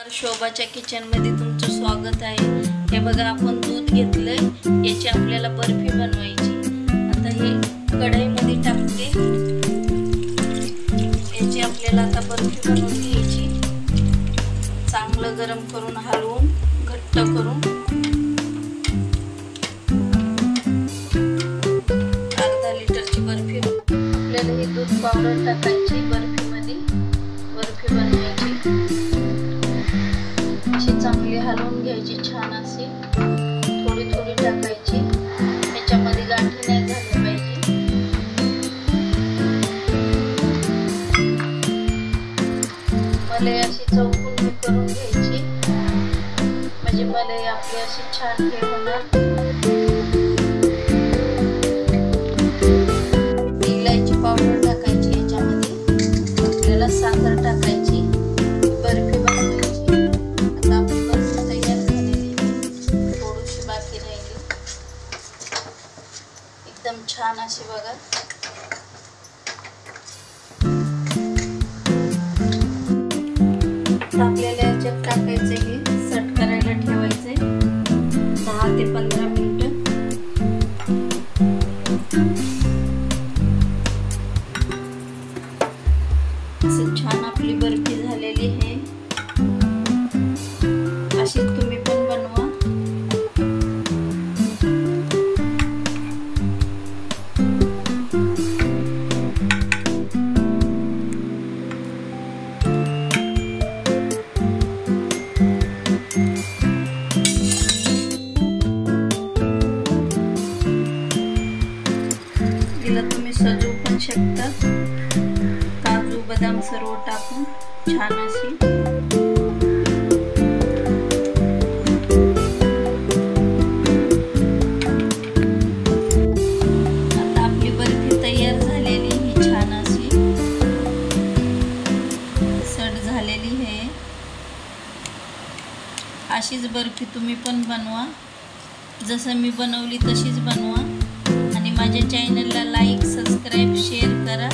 शोभाच्या kitchen मध्ये तुमचं स्वागत आहे। हे बघा, आपण दूध घेतलंय, याची आपल्याला बर्फी बनवायची। आता हे कढईमध्ये टाकते, याची आपल्याला आता बर्फी बनवून घ्यायची। चांगलं गरम करून हलवून घट्ट करून अर्धा लिटरची बर्फी। आपल्याला ही दूध पावडर टाकायची बर्फीमध्ये, बर्फी बनवायची। चांगली हलवून घ्यायची, छान अशी थोडी थोडी टाकायची, त्याच्यामध्ये गाठी नाही झाली पाहिजे। मलाई अशी चौकून करून घ्यायची, म्हणजे मलाई आपली अशी छान हे होणार। इलायची पावडर टाकायची, याच्यामध्ये आपल्याला साखर टाकायची, बर्फी बनवायची। एकदम छान अशी बघा। आपल्याला याच्यात टाकायचं, हे सेट करायला ठेवायचंय 10 ते 15 मिनिटं। असं छान आपली बर्फी झालेली आहे। अशी तुम्ही पण बनवा। तिला तुम्ही सजवू पण शकता, काजू बदाम सर्व टाकून छान अशी। आता आपली बर्फी तयार झालेली, ही छान अशी सड झालेली आहे। अशीच बर्फी तुम्ही पण बनवा, जसं मी बनवली तशीच बनवा। आणि माझ्या चॅनलला लाईक, सबस्क्राईब, शेअर करा।